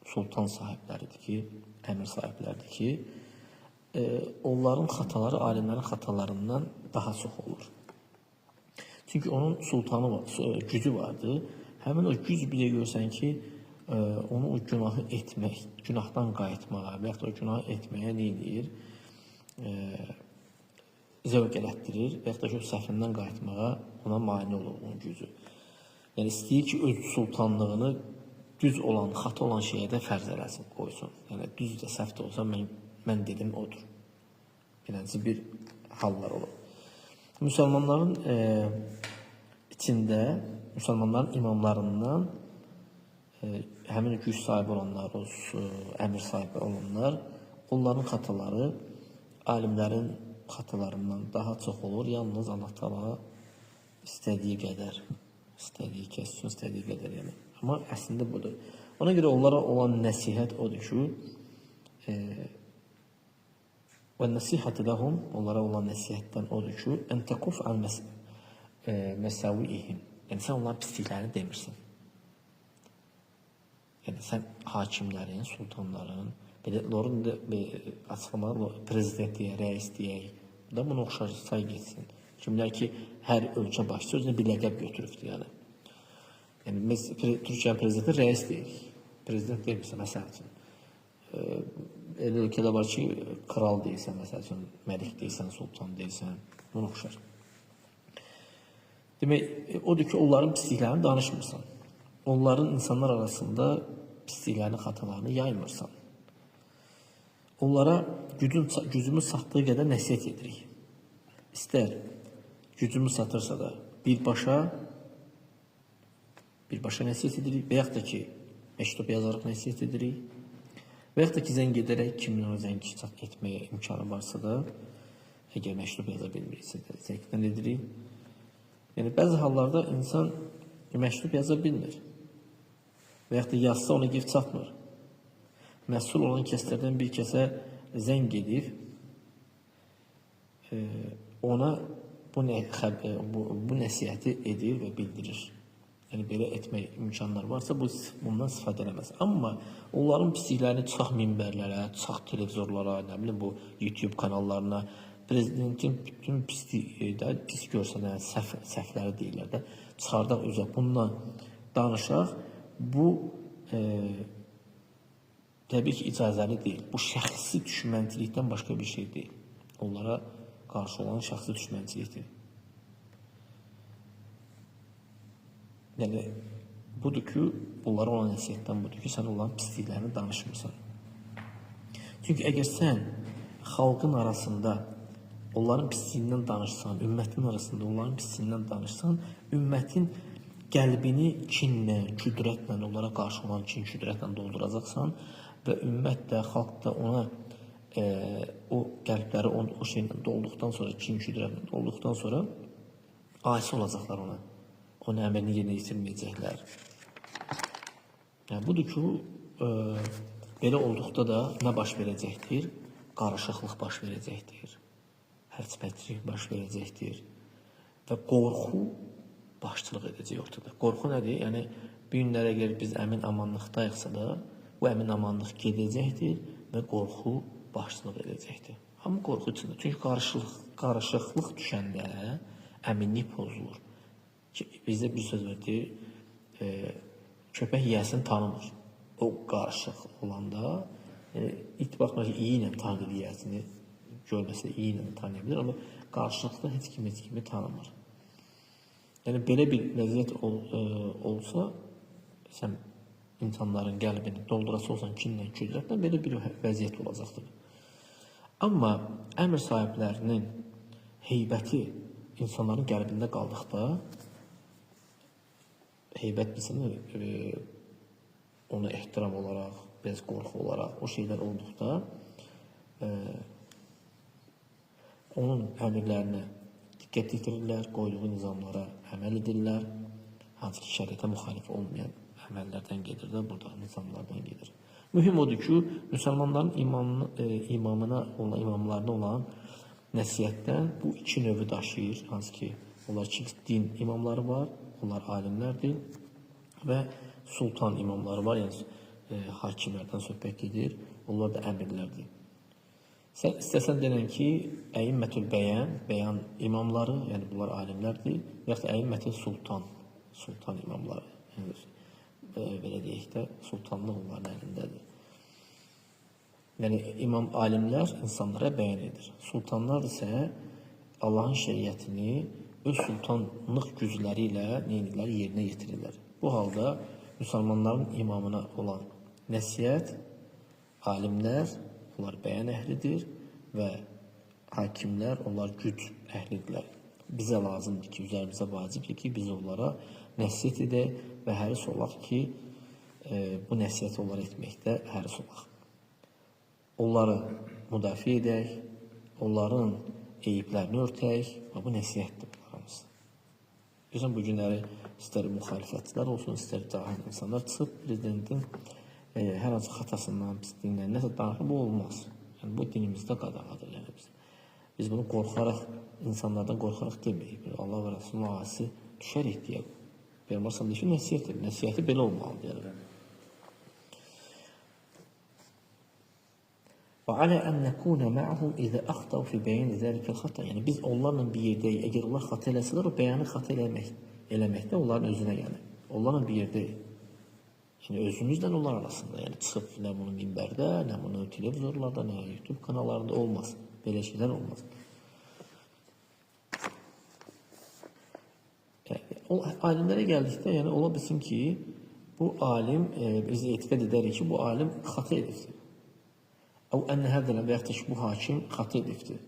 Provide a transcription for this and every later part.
sultan sahibləridir ki, əmir sahibləridir ki, onların xataları alimlərin xatalarından daha çox olur. Çünki onun sultanı var, gücü vardır. Həmin o güc bizə görsən ki, onu o günahı etmək, günahdan qayıtmağa və ya da o günahı etməyə nə edir? Zövq elətdirir və ya da ki, səhvindən qayıtmağa ona mane olur onun gücü. Yəni istəyir ki, öz sultanlığını düz olan, xata olan şeyə də fərz eləsin, qoysun. Yəni düz də səhv də olsa mən dedim odur. Beləncə bir hallar olur. Müsəlmanların içində, müsəlmanların imamlarından həmin güc sahibi olanlar, əmir sahibi olanlar, onların xataları alimlərin xatalarından daha çox olur. Yalnız Allah Taala istədiyi qədər, istədiyi kəssin, istədiyi qədər yəni. Amma əslində budur. Ona görə onlara olan nəsihət odur ki, və nəsihət ləhum, onlara olan nəsihətdən odur ki, ən təkuf an məsavihim. Yəni sən onların pisliklərini demirsən. Yəni sən hakimlərin, sultanların, belə doğru açıqlamalar prezident deyək, rəis deyək, da bunu oxşar say geçsin. Kimlər ki, hər ölkə başçısı özünə bir ləqəb götürübdür yəni. Yəni Türkiyə prezidenti rəis deyil, prezident deyilmirsə məsəl üçün. Elə ölkədə var ki, kral deyilsən, məsəl üçün, məlik deyilsən, sultan deyilsən, bunu oxşar. Demək, odur ki, onların pisliklərini danışmırsan. Onların insanlar arasında pisliklərini, xatalarını yaymırsan. Onlara gücümüz satdığı qədər nəsihət edirik. İstər gücümüz satırsa da birbaşa nəsihət edirik və yaxud da ki, məktub yazaraq nəsihət edirik. Və yaxud da ki, zəng edərək kimin ona zəng etməyə imkanı varsa da, əgər məktub yaza bilmirsə də zəngdən edirik. Yəni, bəzi hallarda insan məktub yaza bilmir və yaxud da yazsa ona gef çatmır. Məsul olan kəslərdən bir kəsə zəng edib, ona bu nəsihəti edir və bildirir. Yəni, belə etmək imkanlar varsa, bundan istifadə eləməz. Amma onların pisliklərini çıxaq minbərlərə, çıxaq televizorlara, nə bilim, bu YouTube kanallarına, prezidentin bütün pis görsənə, səhvləri deyirlər də, çıxardaq üzə bundan danışaq, bu təbii ki, icazəli deyil. Bu şəxsi düşmənçilikdən başqa bir şey deyil. Onlara qarşı olan şəxsi düşmənçilikdir. Yəni, budur ki, onlara olan nəsihətdən budur ki, sən onların pisliklərini danışmırsan. Çünki əgər sən xalqın arasında onların pisliyindən danışsan, ümmətin arasında onların pisliyindən danışsan, ümmətin qəlbini kinlə, küdrətlə, onlara qarşı olan kin, küdrətlə dolduracaqsan və ümmət də, xalq da ona o qəlbləri o şeylə dolduqdan sonra, kin, küdrətlə dolduqdan sonra asi olacaqlar ona. Onun əmrini yerinə yetirməyəcəklər. Yəni, budur ki, belə olduqda da nə baş verəcəkdir? Qarışıqlıq baş verəcəkdir. Hərçmətçilik baş verəcəkdir. Və qorxu başçılıq edəcək ortada. Qorxu nədir? Yəni, bir günlərə gəlir biz əmin amanlıqdayıqsa da, bu əmin amanlıq gedəcəkdir və qorxu başçılıq edəcəkdir. Amma qorxu içində. Çünki qarışıqlıq düşəndə əminlik pozulur. Bizdə bir söz var deyir, köpək yiyəsini tanımır. O qarışıq olanda, it baxma ki, iyi ilə tanır yiyəsini, görməsə iyi ilə tanıya bilir, amma qarışıqda heç kimi tanımır. Yəni, belə bir vəziyyət olsa, sən insanların qəlbini doldurası olsan kinlə, küdrətlə, belə bir vəziyyət olacaqdır. Amma əmr sahiblərinin heybəti insanların qəlbində qaldıqda, heybət bilsənə, ona ehtiram olaraq, biraz qorxu olaraq, o şeylər olduqda, onun əmirlərinə diqqət yetirirlər, qoyduğu nizamlara əməl edirlər, hansı ki, şəriətə müxalif olmayan əməllərdən gedir də, burada nizamlardan gedir. Mühüm odur ki, müsəlmanların imamlarına olan nəsihətdən bu iki növü daşıyır, hansı ki, onlar iki din imamları var, onlar alimlərdir və sultan imamları var, yəni hakimlərdən söhbət gedir. Onlar da əmirlərdir. Sən istəsən denən ki, əimmətül bəyan imamları, yəni bunlar alimlərdir, yaxud da əimmətül sultan imamları. Yəni, belə deyək də, sultanlıq onların əlindədir. Yəni imam alimlər insanlara bəyan edir. Sultanlar isə Allahın şəriətini öz sultanlıq gücləri ilə neyinirlər, yerinə yetirirlər. Bu halda müsəlmanların imamına olan nəsihət, alimlər, onlar bəyan əhlidir və hakimlər, onlar güc əhlidirlər. Bizə lazımdır ki, üzərimizə vacibdir ki, biz onlara nəsihət edək və həris olaq ki, bu nəsihət onlara etməkdə həris olaq. Onları müdafiə edək, onların eyiblərini örtək və bu nəsihətdir bunlarımız. Görürsən, bu günləri istər müxalifətçilər olsun, istər cahil insanlar çıxıb prezidentin hər hansı xatasından, pisliyindən nəsə danışır, bu olmaz. Yəni, bu dinimizdə qadağadır. Yəni, biz bunu qorxaraq, insanlardan qorxaraq deməyik. Allah və Rasulun ağası düşərik deyə. Peyğəmbər sallallahu əleyhi və səlləm nəsihət edir. Nəsihəti belə olmalıdır. Və alə ən nəkuna ma'hum izə axtav fi bəyan zəlikəl xata. Yəni, biz onlarla bir yerdəyik. Əgər onlar xata eləsələr, o bəyanı xata eləməkdə onların özünə yəni. Onlarla bir yerdəyik. Yəni, özümüzlə onlar arasında. Yəni, çıxıb nə bunu minbərdə, nə bunu televizorlarda, nə YouTube kanallarında olmaz. Belə şeylər olmaz. Alimlərə gəldikdə, yəni ola bilsin ki, bu alim, biz etiqad edərik ki, bu alim xata edibdir. Əv ənə hədələn və yaxud da ki, bu hakim xata edibdir.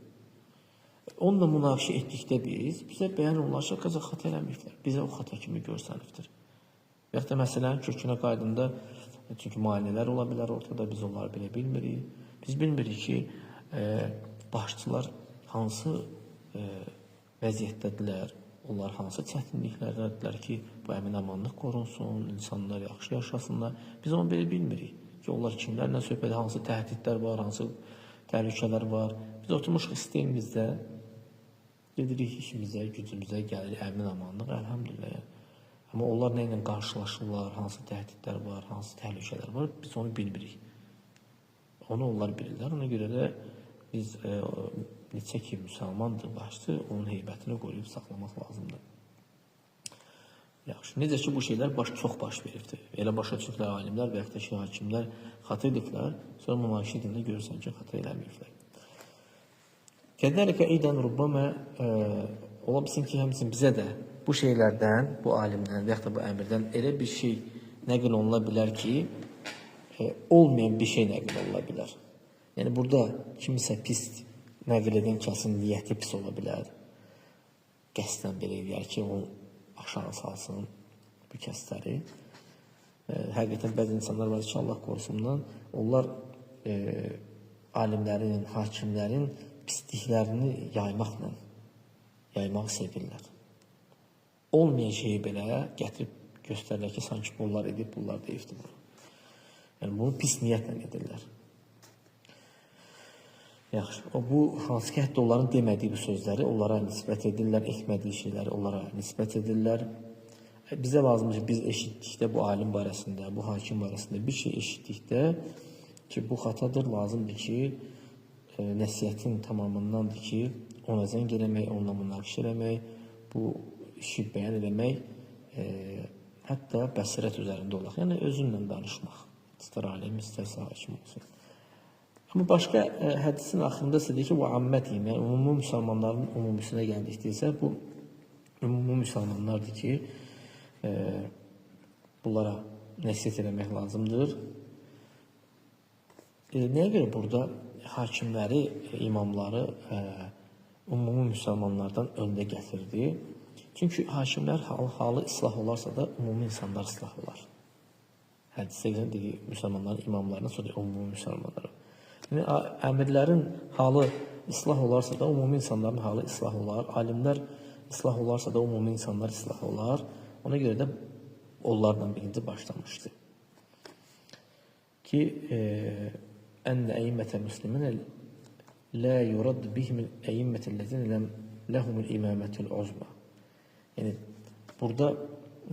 Onunla münaqişə etdikdə bizə bəyan olunlar ki, xata eləməyibdir. Bizə o xata kimi görsənibdir. Və yaxud da məsələnin kökünə qaydında, çünki maneələr ola bilər ortada, biz onları belə bilmirik. Biz bilmirik ki, başçılar hansı vəziyyətdədirlər, onlar hansı çətinliklərdədirlər ki, bu əmin-amanlıq qorunsun, insanlar yaxşı yaşasınlar. Biz onu belə bilmirik ki, onlar kimlərlə söhbət, hansı təhdidlər var, hansı təhlükələr var. Biz oturmuşuq sistemimizdə, gedirik işimizə, gücümüzə, gəlir əmin-amanlıq, əlhamdülillah. Amma onlar nə ilə qarşılaşırlar, hansı təhdidlər var, hansı təhlükələr var, biz onu bilmirik. Onu onlar bilirlər, ona görə də biz neçə ki, müsəlmandır başçı, onun heybətini qoruyub saxlamaq lazımdır. Yaxşı, necə ki, bu şeylər çox baş veribdir. Elə başa düşüklər alimlər və yaxud da ki, hakimlər xata ediblər, sonra münaqişə edində görürsən ki, xata eləməyiblər. Kədəlikə eydən rubbamə ola bilsin ki, həmçinin bizə də bu şeylərdən, bu alimdən və yaxud da bu əmirdən elə bir şey nəql oluna bilər ki, olmayan bir şey nəql oluna bilər. Yəni, burada kimisə pis nəql edən kəsin niyyəti pis ola bilər. Qəsdən belə eləyər ki, onu aşağı salsın bu kəsləri. Həqiqətən bəzi insanlar var ki, Allah qorusundan, onlar alimlərin, hakimlərin pisliklərini yaymaq sevirlər. Olmayan şeyi belə gətirib göstərirlər ki, sanki bunlar edib, bunlar deyibdir. Yəni, bunu pis niyyətlə edirlər. Yaxşı, bu hansı ki, hətta onların demədiyi bu sözləri onlara nisbət edirlər, etmədiyi şeyləri onlara nisbət edirlər. Bizə lazımdır ki, biz eşitdikdə bu alim barəsində, bu hakim barəsində bir şey eşitdikdə ki, bu xatadır, lazımdır ki, nəsiyyətin tamamındandır ki, ona zəng eləmək, onunla münaqişə eləmək, bu işi bəyan eləmək, hətta bəsirət üzərində olaq, yəni özünlə danışmaq, istər alim, istərsə hakim olsun. Amma başqa hədisin axırında isə deyir ki, bu ammətiyim, yəni ümumi müsəlmanların umumisinə gəldikdə isə bu ümumi müsəlmanlardır ki, bunlara nəsiyyət eləmək lazımdır. Nəyə görə burada hakimləri, imamları ümumi müsəlmanlardan öndə gətirdi? Çünki hakimlər halı islah olarsa da ümumi insanlar islah olar. Hədisdə deyir, müsəlmanların imamlarına sonra ümumi müsəlmanlara. Yəni, əmirlərin halı islah olarsa da ümumi insanların halı islah olar. Alimlər islah olarsa da ümumi insanlar islah olar. Ona görə də onlardan birinci başlamışdı. Ki, ənnə əyimmətə müsliminə lə yurad bihimil əyimmətəllezin ləhumul imamətül uzma. Yəni, burada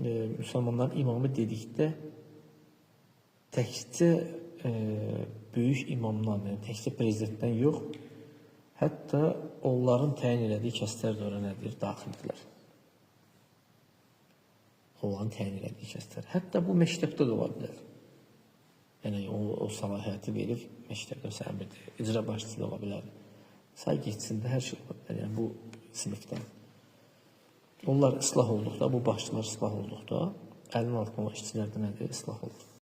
müsəlmanların imamı dedikdə təkcə böyük imamdan, yəni təkcə prezidentdən yox, hətta onların təyin elədiyi kəslər də ora nədir? Daxildilər. Onların təyin elədiyi kəslər. Hətta bu məktəbdə də ola bilər. Yəni o səlahiyyəti verib məktəbdə əmrdir. İcra başçısı da ola bilər. Say geçsin də hər şey ola bilər. Yəni bu sinifdən. Onlar ıslah olduqda, bu başçılar ıslah olduqda, əlin altına o işçilər də nədir? Islah olur.